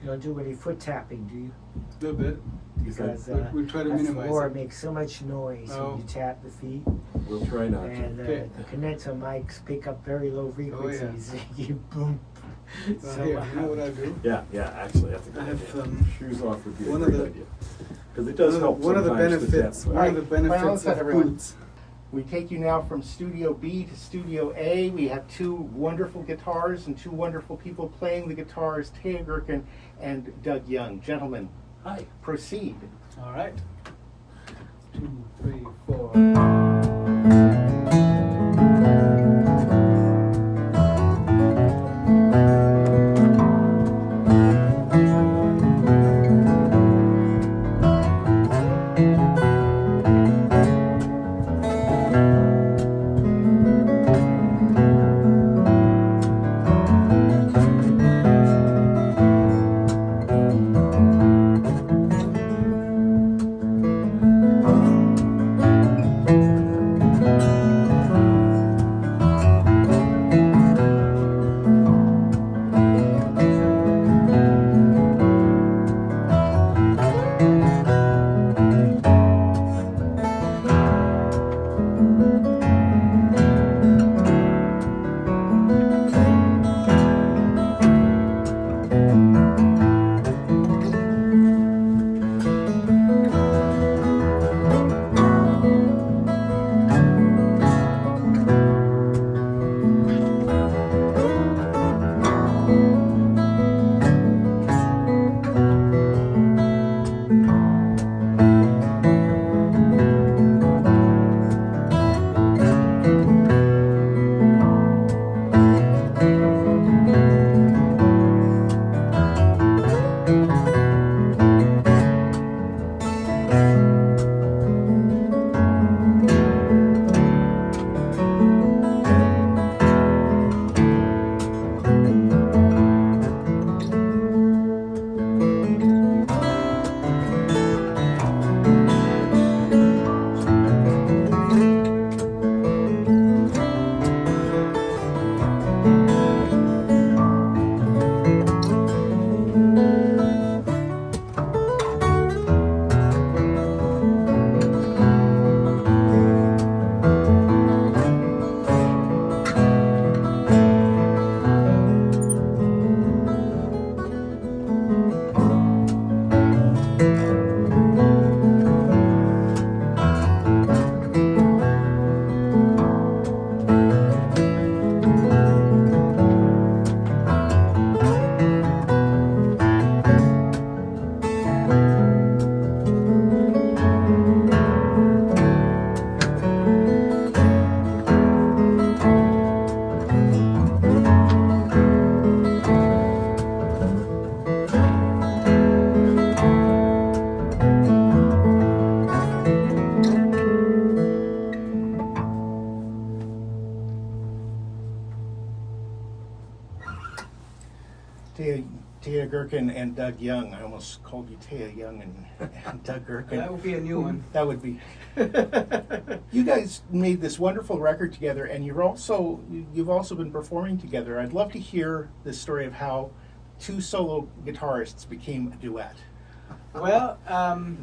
You don't do any foot tapping, do you? A little bit. Because we try to that minimize floor it. makes so much noise when you tap the feet. We'll try not And to. Okay. the condenser mics pick up very low frequencies. You boom. So Here, you know what I do? Yeah, actually, that's a good I have, idea. Shoes off would be a one of great the- idea. Because it does help one of the sometimes to benefits. tap. One of the Right. benefits Well, of everyone. boots. We take you now from Studio B to Studio A. We have two wonderful guitars and two wonderful people playing the guitars, Teja Gerken and Doug Young. Gentlemen, Hi. proceed. All right. 2, 3, 4. Teja Gerken and Doug Young. I almost called you Teja Young and Doug Gerken. That would be a new one. That would be. You guys made this wonderful record together, and you've also been performing together. I'd love to hear the story of how two solo guitarists became a duet. Well,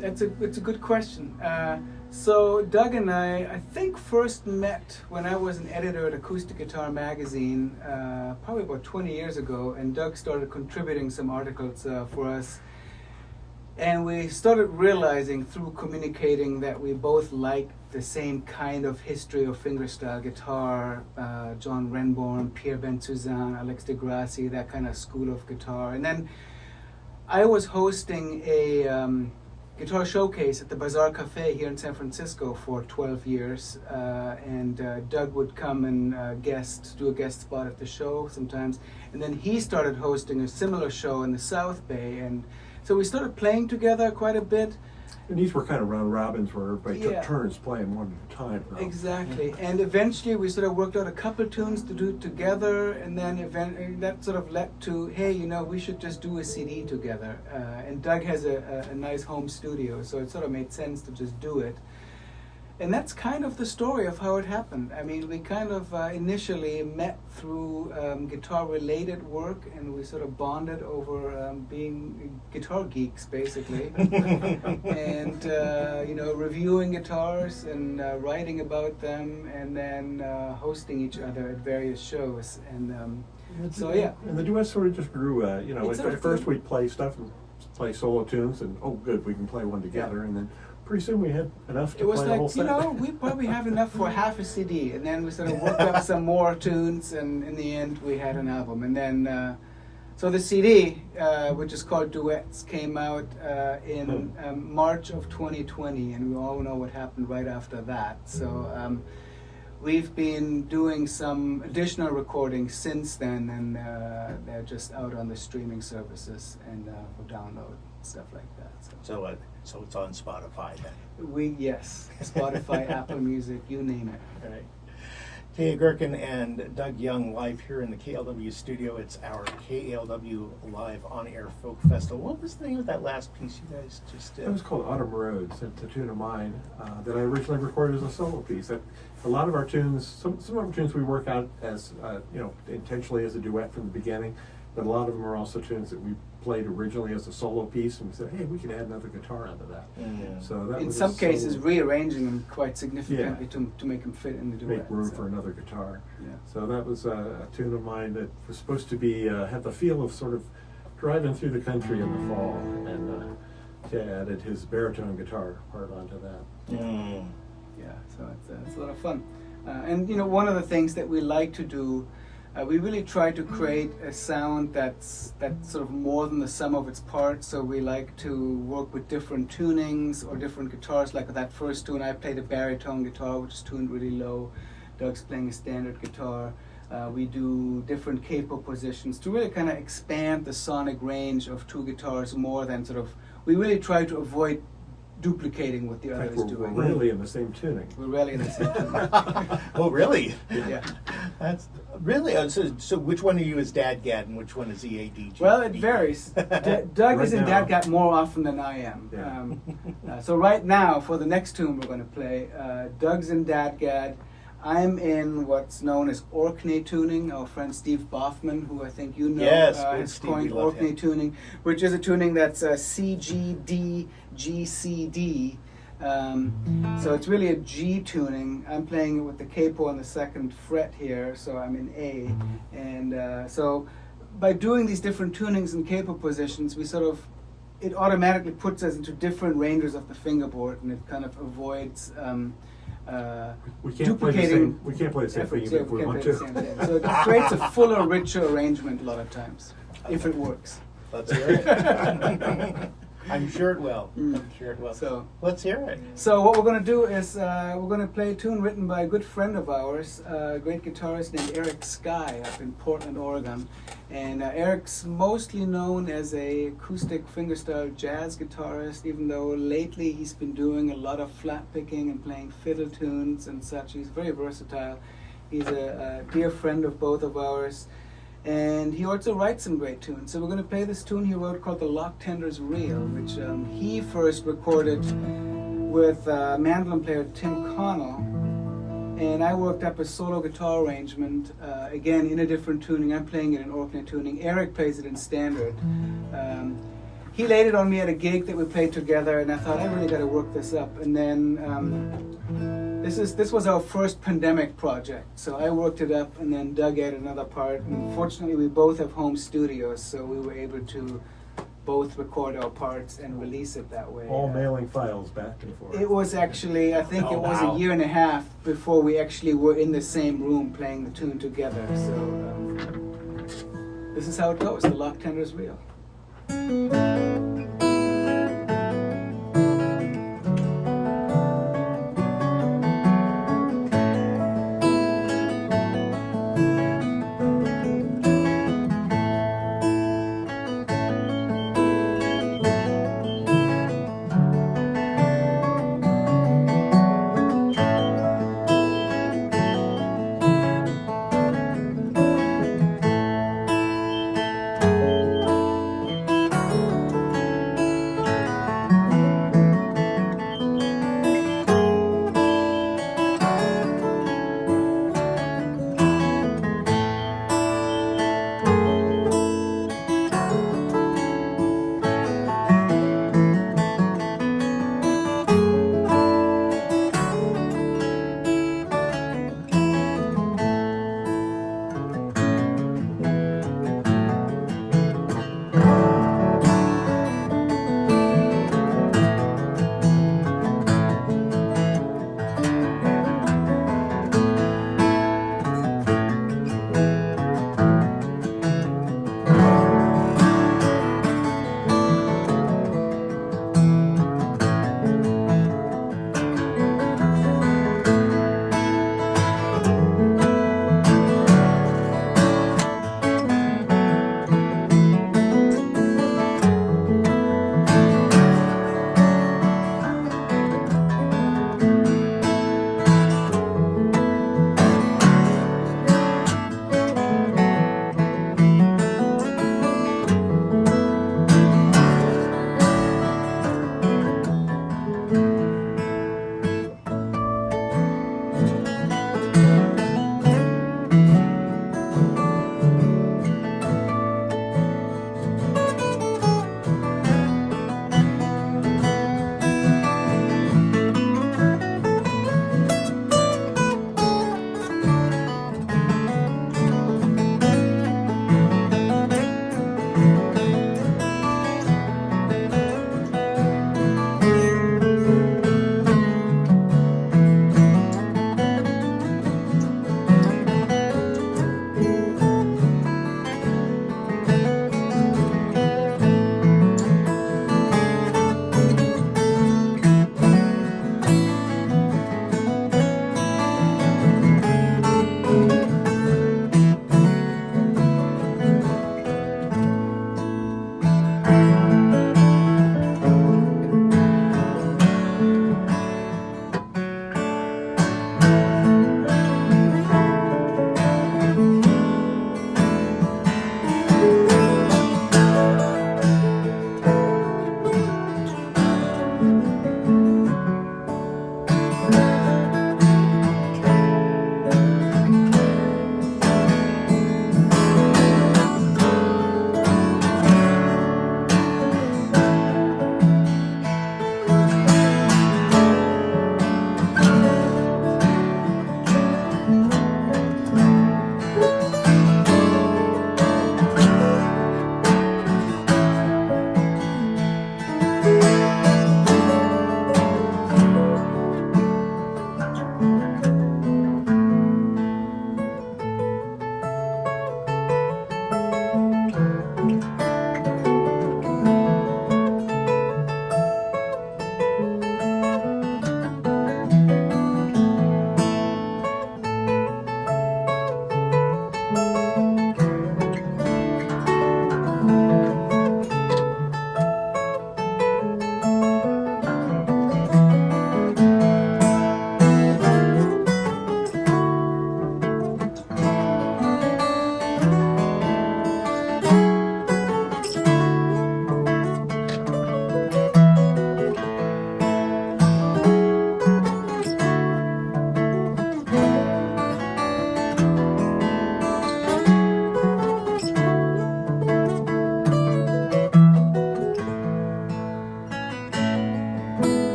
it's a good question. So Doug and I think first met when I was an editor at Acoustic Guitar magazine, probably about 20 years ago, and Doug started contributing some articles for us. And we started realizing through communicating that we both liked the same kind of history of fingerstyle guitar, John Renbourn, Pierre Ben-Suzanne, Alex de Grassi, that kind of school of guitar. And then I was hosting a guitar showcase at the Bazaar Cafe here in San Francisco for 12 years, and Doug would come and do a guest spot at the show sometimes, and then he started hosting a similar show in the South Bay, and so we started playing together quite a bit. And these were kind of round robins where everybody Yeah. took turns playing one at a time. Exactly, and eventually we sort of worked out a couple tunes to do together, and then that sort of led to, hey, we should just do a CD together. And Doug has a nice home studio, so it sort of made sense to just do it. And that's kind of the story of how it happened. I mean, we kind of initially met through guitar-related work, and we sort of bonded over being guitar geeks, basically, and reviewing guitars and writing about them, and then hosting each other at various shows. And so yeah. And the duet sort of just grew. At first we'd play stuff and play solo tunes, and oh, good, we can play one together, and then. Pretty soon we had enough to it was play like, a whole set. we probably have enough for half a CD, and then we sort of worked up some more tunes, and in the end we had an album. And then, so the CD, which is called Duets, came out in March of 2020, and we all know what happened right after that. So we've been doing some additional recordings since then, and they're just out on the streaming services and for download, stuff like that. So it's on Spotify then. Yes, Spotify, Apple Music, you name it. Right. Teja Gerken and Doug Young live here in the KLW studio. It's our KLW Live On Air Folk Festival. What was the name of that last piece you guys just did? It was called Autumn Roads. It's a tune of mine that I originally recorded as a solo piece. A lot of our tunes, some of our tunes we work out as, intentionally as a duet from the beginning, but a lot of them are also tunes that we played originally as a solo piece, and we said, hey, we can add another guitar onto that. Mm. So that In was some a cases, solo- rearranging them quite significantly Yeah. to make them fit in the duet. make room so. for another guitar. Yeah. So that was a tune of mine that was supposed to be have the feel of sort of driving through the country in the fall, and Ted added his baritone guitar part onto that. Mm. Yeah, so it's a lot of fun. And one of the things that we like to do, we really try to create a sound that's sort of more than the sum of its parts. So we like to work with different tunings or different guitars. Like that first tune, I played a baritone guitar, which is tuned really low. Doug's playing a standard guitar. We do different capo positions to really kind of expand the sonic range of two guitars more than sort of. We really try to avoid duplicating what the In other fact, is we're doing. really in the same tuning. We're really in the same tuning. Oh, really? Yeah. That's really. So which one are you as Dad Gad and which one is EADG? Well, it varies. Doug Right is in now. Dadgat more often than I am. Yeah. So right now, for the next tune we're going to play, Doug's in Dadgad. I'm in what's known as Orkney tuning. Our friend Steve Boffman, who I think you know, Yes, good has Steve, coined we love Orkney him. tuning, which is a tuning that's C, G, D, G, C, D. So it's really a G tuning. I'm playing it with the capo on the second fret here, so I'm in A. And so by doing these different tunings and capo positions, it automatically puts us into different ranges of the fingerboard, and it kind of avoids We can't play the duplicating same. We can't play the same thing efforts. even if we can't want play to. the same thing. So it creates a fuller, richer arrangement a lot of times, if it works. Let's hear it. I'm sure it will. Mm. I'm sure it will. So- let's hear it. So what we're going to do is we're going to play a tune written by a good friend of ours, a great guitarist named Eric Sky up in Portland, Oregon. And Eric's mostly known as a acoustic fingerstyle jazz guitarist, even though lately he's been doing a lot of flat picking and playing fiddle tunes and such. He's very versatile. He's a dear friend of both of ours. And he also writes some great tunes. So we're going to play this tune he wrote called The Locktender's Reel, which he first recorded with mandolin player Tim Connell. And I worked up a solo guitar arrangement, again in a different tuning. I'm playing it in Orkney tuning. Eric plays it in standard. He laid it on me at a gig that we played together, and I thought, I really got to work this up. And then this was our first pandemic project, so I worked it up, and then Doug added another part. And fortunately, we both have home studios, so we were able to both record our parts and release it that way. All mailing files back and forth. It was actually, I think Oh, it was wow. a year and a half before we actually were in the same room playing the tune together. So this is how it goes. The Locktender's Reel.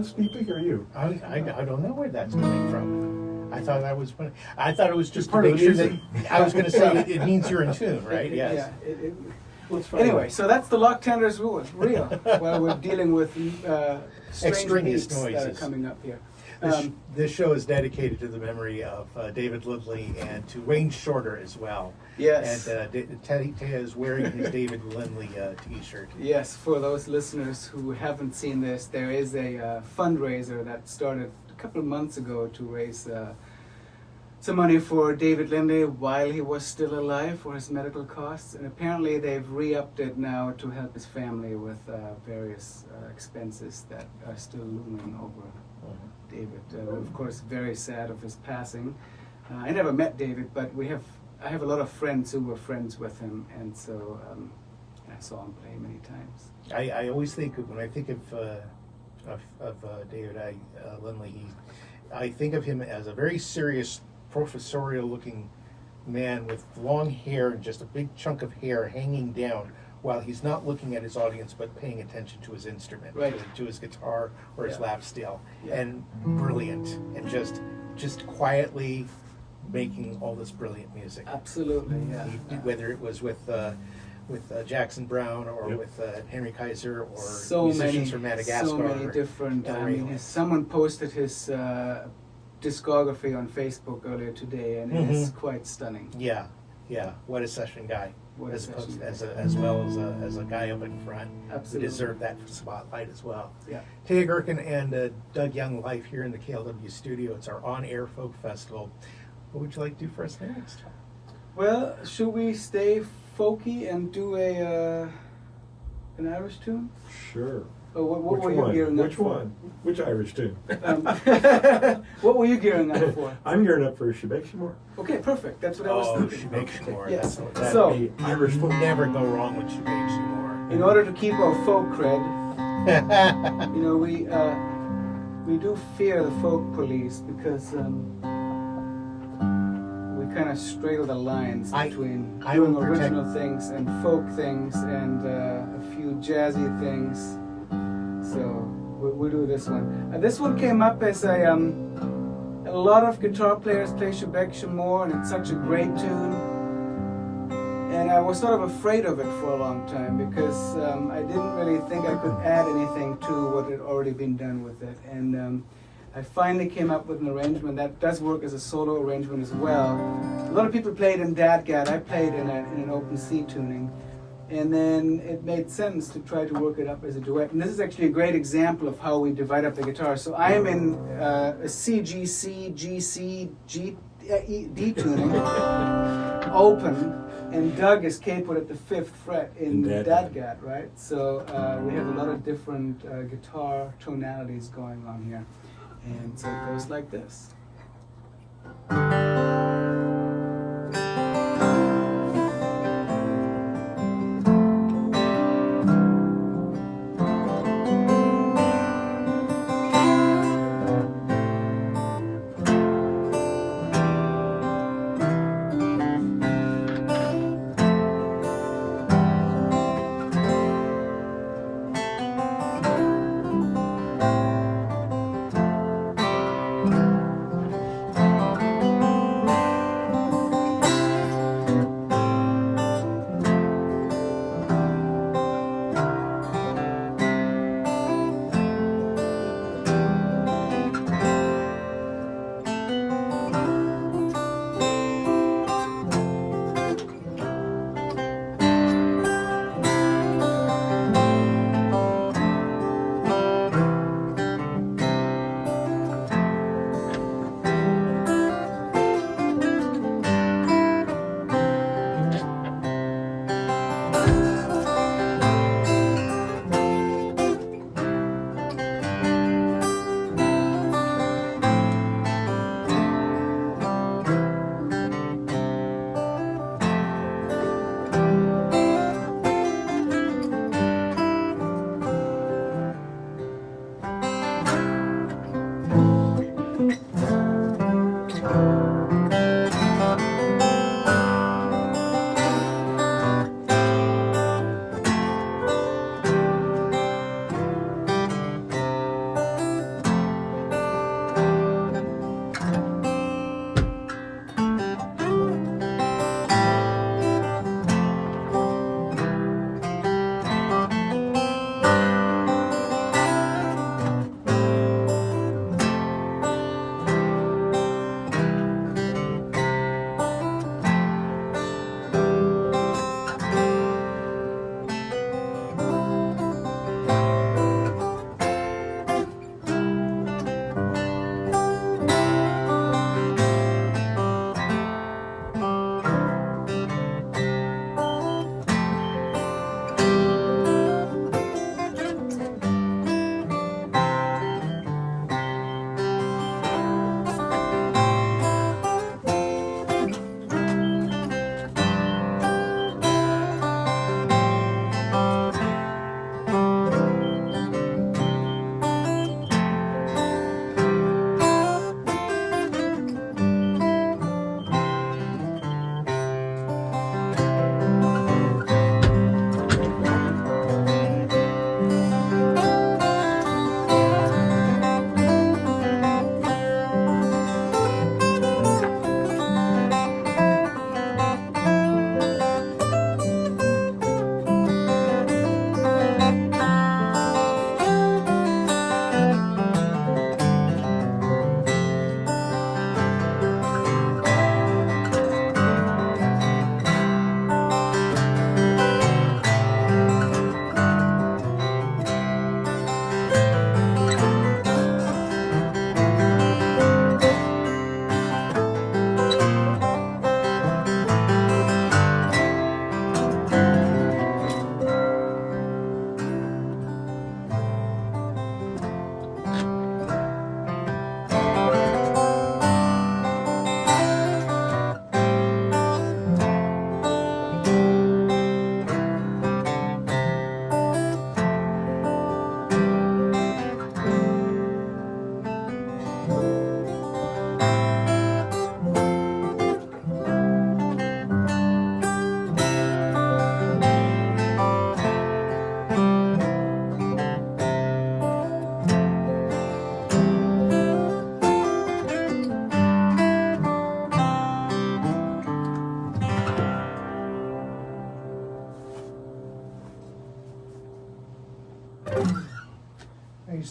speak big or you? I don't know where that's coming from. I thought that was funny. I thought it was just to part of make the sure that music. I was going to say it means you're in tune, right? Yes. Yeah, Let's try anyway, that. so that's the Locktender's rule. Real. While we're dealing with strange Extraneous beats that are noises. coming up here. This show is dedicated to the memory of David Lindley and to Wayne Shorter as well. Yes. And Teja is wearing his David Lindley T-shirt. Yes, for those listeners who haven't seen this, there is a fundraiser that started a couple of months ago to raise some money for David Lindley while he was still alive for his medical costs. And apparently they've re-upped it now to help his family with various expenses that are still looming over David. Of course, very sad of his passing. I never met David, but I have a lot of friends who were friends with him, and so I saw him play many times. I always think when I think of David Lindley, I think of him as a very serious, professorial-looking man with long hair and just a big chunk of hair hanging down, while he's not looking at his audience but paying attention to his instrument, Right. to his guitar or his Yeah. lap steel, Yeah. and brilliant, and just quietly making all this brilliant music. Absolutely, yeah. Whether it was with Jackson Brown or Yep. with Henry Kaiser or So musicians many, from Madagascar. so many or different. El I mean, Rey. someone posted his discography on Facebook earlier today, and it is quite stunning. Yeah. What a session guy. What a as session opposed, guy. as well as a guy up in front. Absolutely. Who deserved that spotlight as well. Yeah. Teja Gerken and Doug Young live here in the KLW studio. It's our on-air folk festival. What would you like to do for us next? Well, should we stay folky and do an Irish tune? Sure. Or what Which were you one? gearing up Which for? one? Which Irish tune? What were you gearing up for? I'm gearing up for Bheag Mhor. Okay, perfect. That's what I was Oh, thinking. she makes more. Yes. That So- would be Irish folk. never go wrong when she makes you more. In order to keep our folk cred, you know, we do fear the folk police because we kind of straddle the lines between I doing will protect- original things and folk things and a few jazzy things. So we'll do this one. This one came up as a lot of guitar players play Bheag Mhor, and it's such a great tune. And I was sort of afraid of it for a long time because I didn't really think I could add anything to what had already been done with it. And I finally came up with an arrangement that does work as a solo arrangement as well. A lot of people played in Dadgad. I played in an open C tuning. And then it made sense to try to work it up as a duet. And this is actually a great example of how we divide up the guitar. So I am in a C, G, C, G, C, G, D tuning, open, and Doug is capoed at the 5th fret in Dadgad, right? So we have a lot of different guitar tonalities going on here. And so it goes like this.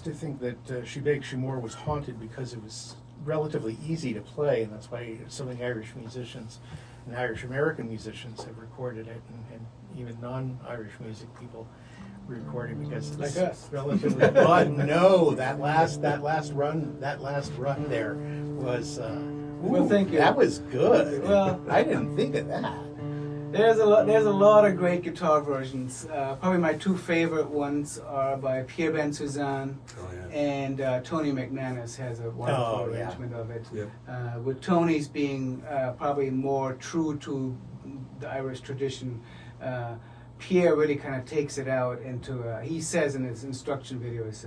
to think that Bheag Mhor was haunted because it was relatively easy to play, and that's why so many Irish musicians and Irish American musicians have recorded it, and even non-Irish music people record it because it's Like us. relatively. But no, that last run there was. Well, thank you. That was good. Well, I didn't think of that. There's a lot of great guitar versions. Probably my two favorite ones are by Pierre Ben Suzanne, Oh, yeah. and Tony McManus has a wonderful Oh, yeah. arrangement of it. Yep. With Tony's being probably more true to the Irish tradition, Pierre really kind of takes it out into. He says in his instruction videos,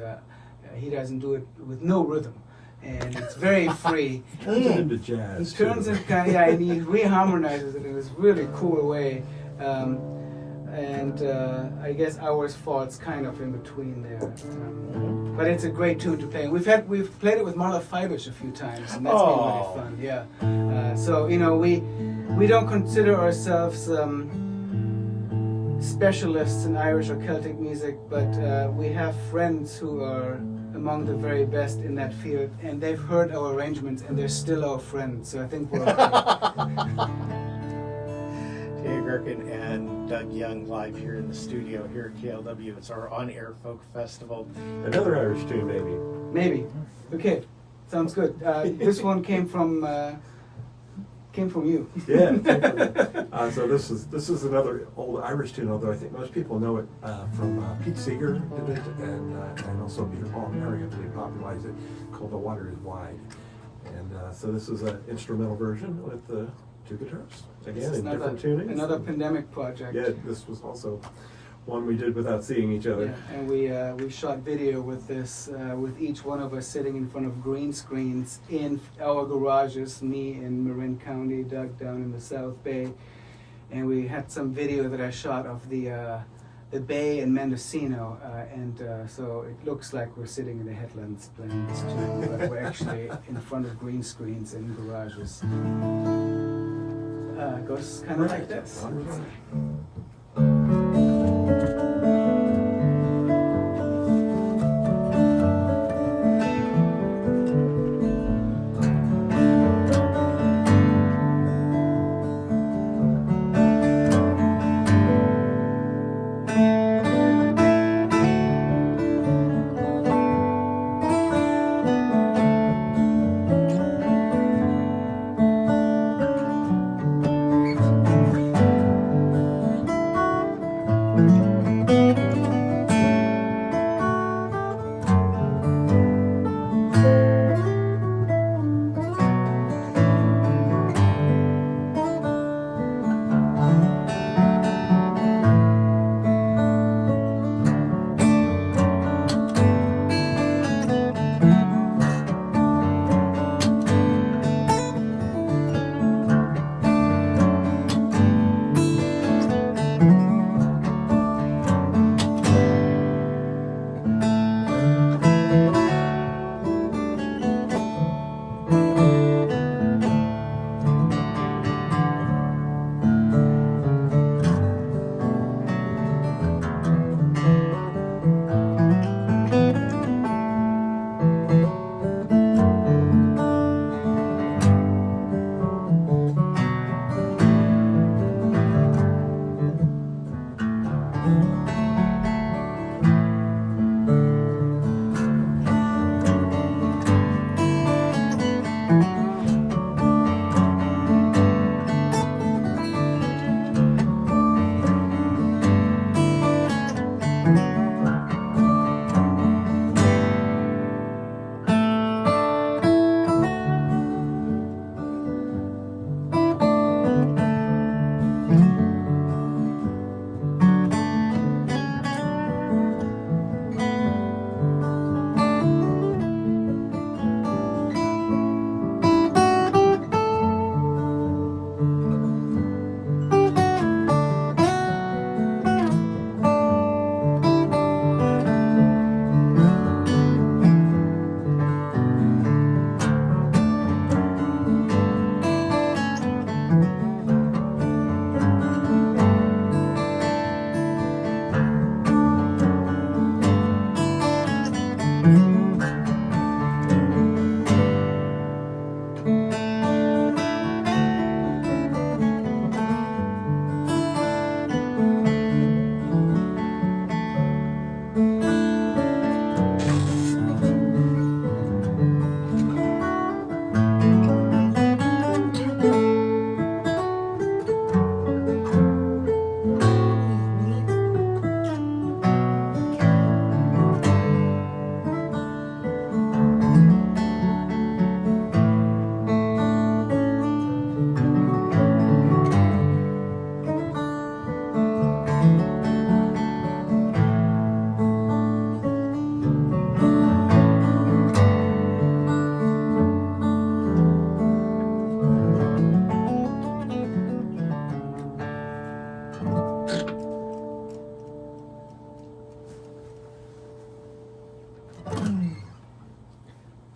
he doesn't do it with no rhythm, and it's very free. Turns it into He jazz. turns too. it kind of, yeah, and he reharmonizes it in this really cool way. I guess ours falls kind of in between there. But it's a great tune to play. And we've played it with Marla Fibush a few times, and that's been Oh. really fun. Yeah. So we don't consider ourselves specialists in Irish or Celtic music, but we have friends who are among the very best in that field, and they've heard our arrangements, and they're still our friends. So I think we're okay. Teja Gerken and Doug Young live here in the studio here at KLW. It's our on-air folk festival. Another Irish tune, maybe. Maybe. Okay. Sounds good. This one came from you. Yeah. So this is another old Irish tune, although I think most people know it from Pete Seeger did it, and also Peter Paul and Mary, I believe, popularized it, called "The Water Is Wide." And so this is an instrumental version with two guitars, again in different tunings. Another pandemic project. Yeah, this was also one we did without seeing each other. Yeah, and we shot video with this, with each one of us sitting in front of green screens in our garages, me in Marin County, Doug down in the South Bay. And we had some video that I shot of the bay in Mendocino, so it looks like we're sitting in the headlands playing this tune, but we're actually in front of green screens in garages. It goes kind of like this.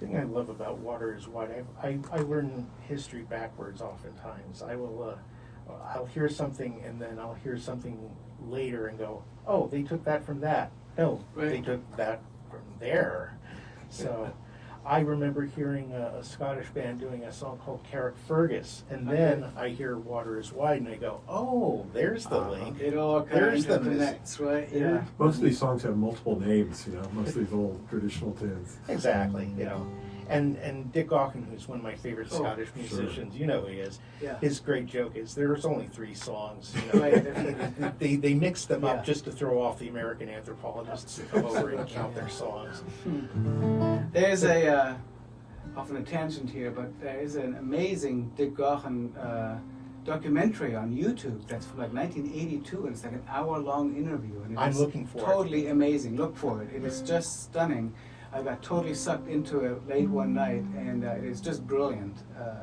The thing I love about Water is Wide, I learn history backwards oftentimes. I'll hear something and then I'll hear something later and go, oh, they took that from that. No, Right. they took that from there. So I remember hearing a Scottish band doing a song called Carrickfergus, and then I hear Water is Wide and I go, oh, there's the link. It all kind There's the of connects, right? Yeah. Yeah. Most of these songs have multiple names, most of these old traditional tunes. Exactly, And Dick Gaughan, who's one of my favorite Oh, Scottish sure. musicians, you know who he is. Yeah. His great joke is there's only 3 songs. Right. They mix them Yeah. up just to throw off the American anthropologists who come over and count their songs. There's often a tangent here, but there is an amazing Dick Gaughan documentary on YouTube that's from like 1982, and it's like an hour-long interview. And I'm it's looking for it. totally amazing. Look for it. It is just stunning. I got totally sucked into it late one night, and it is just brilliant.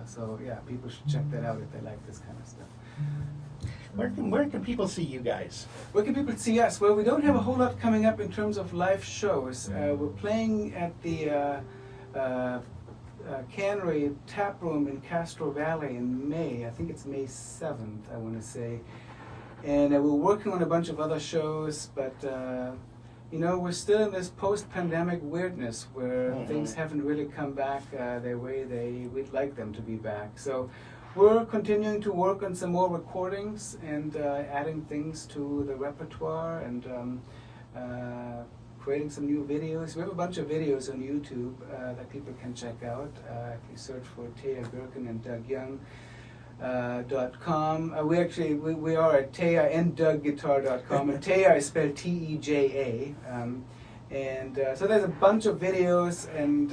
So yeah, people should check that out if they like this kind of stuff. Where can people see you guys? Where can people see us? Well, we don't have a whole lot coming up in terms of live shows. We're playing at the Cannery Tap Room in Castro Valley in May. I think it's May 7th, I want to say. And we're working on a bunch of other shows, but we're still in this post-pandemic weirdness where things haven't really come back the way we'd like them to be back. So we're continuing to work on some more recordings and adding things to the repertoire and creating some new videos. We have a bunch of videos on YouTube that people can check out. If you search for Teja Gerken and Doug Young. .com. We are at Teja and DougGuitar.com, and Teja is spelled Teja. So there's a bunch of videos, and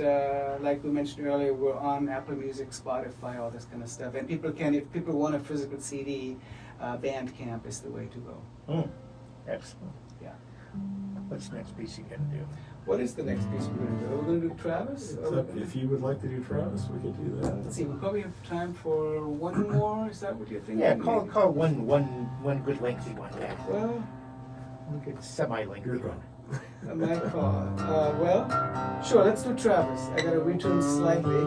like we mentioned earlier, we're on Apple Music, Spotify, all this kind of stuff. And if people want a physical CD, Bandcamp is the way to go. Excellent. Yeah. What's the next piece you gonna do? What is the next piece we're going to do? We're going to do Travis? If you would like to do Travis, we could do that. Let's see, we probably have time for one more. Is that what you're thinking? Yeah, call one good lengthy one. Well, We could semi-lengthy Your one. call. I might call. Sure, let's do Travis. I got to retune slightly.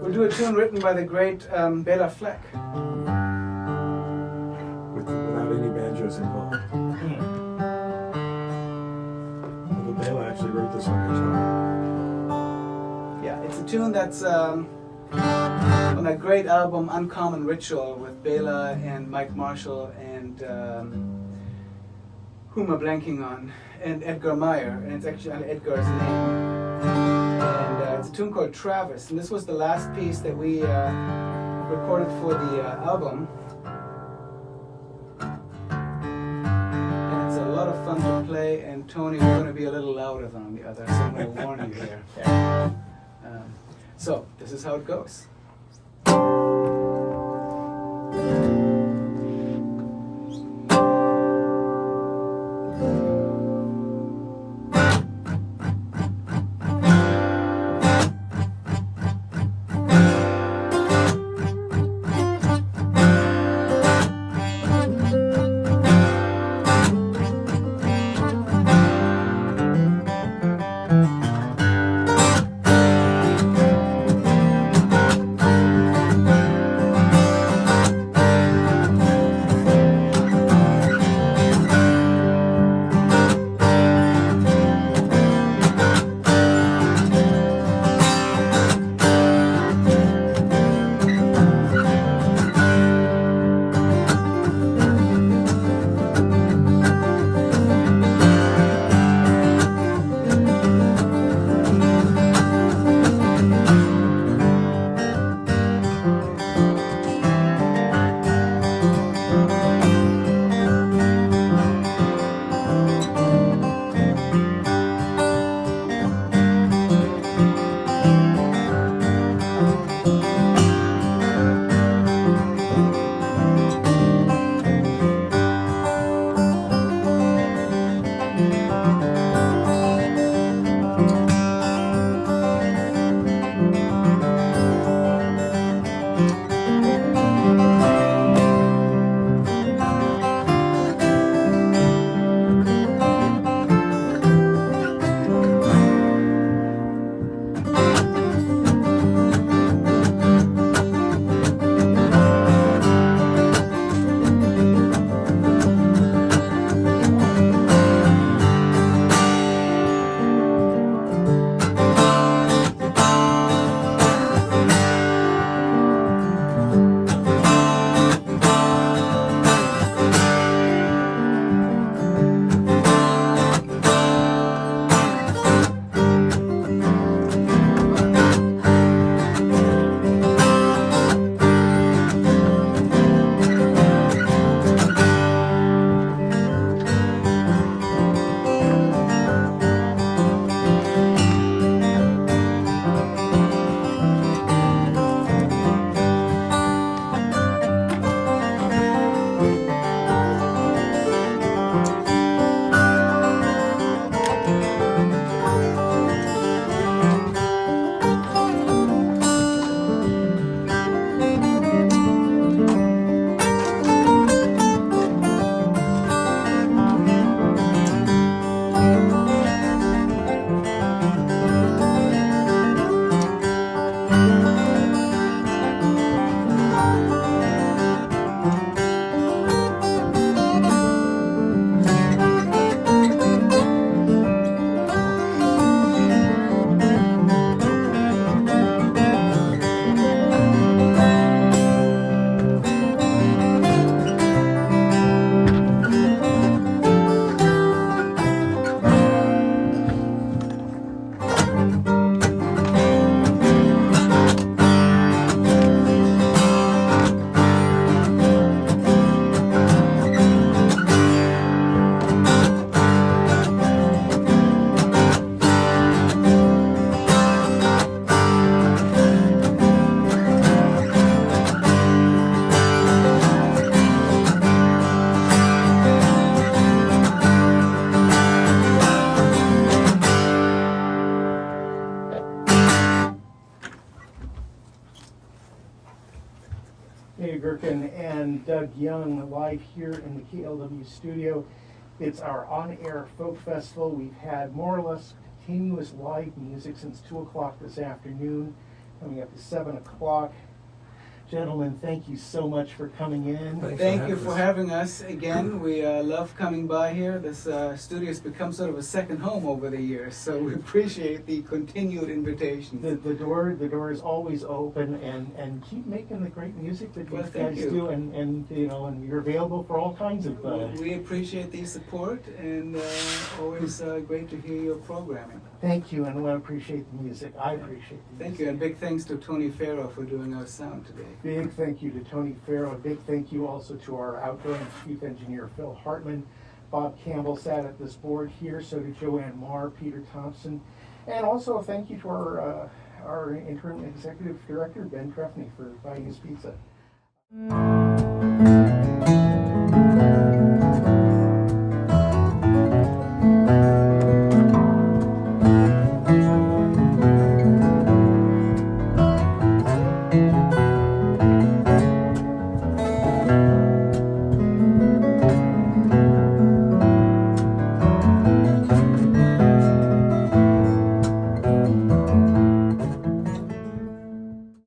We'll do a tune written by the great Bela Fleck. Without any banjos involved. Although Bela actually wrote this on guitar. Yeah, it's a tune that's on that great album Uncommon Ritual with Bela and Mike Marshall and who am I blanking on? And Edgar Meyer, and it's actually under Edgar's name. And it's a tune called Travis, and this was the last piece that we recorded for the album. And it's a lot of fun to play, and Tony, we're going to be a little louder than the other, so I'm going to warn you here. So, this is how it goes. Teja Gerken and Doug Young live here in the KLW studio. It's our on-air folk festival. We've had more or less continuous live music since 2 o'clock this afternoon, coming up to 7 o'clock. Gentlemen, thank you so much for coming in. Thank you for having us again. We love coming by here. This studio has become sort of a second home over the years, so we appreciate the continued invitation. The door is always open, and keep making the great music that Well, you thank guys you. do, and you're available for all kinds of. We appreciate the support, and always great to hear your programming. Thank you, and I appreciate the music. I appreciate the Thank music. you, and big thanks to Tony Farrow for doing our sound today. Big thank you to Tony Farrow. A big thank you also to our outgoing chief engineer, Phil Hartman. Bob Campbell sat at this board here, so did Joanne Mhor, Peter Thompson. And also a thank you to our interim executive director, Ben Trefney, for buying his pizza.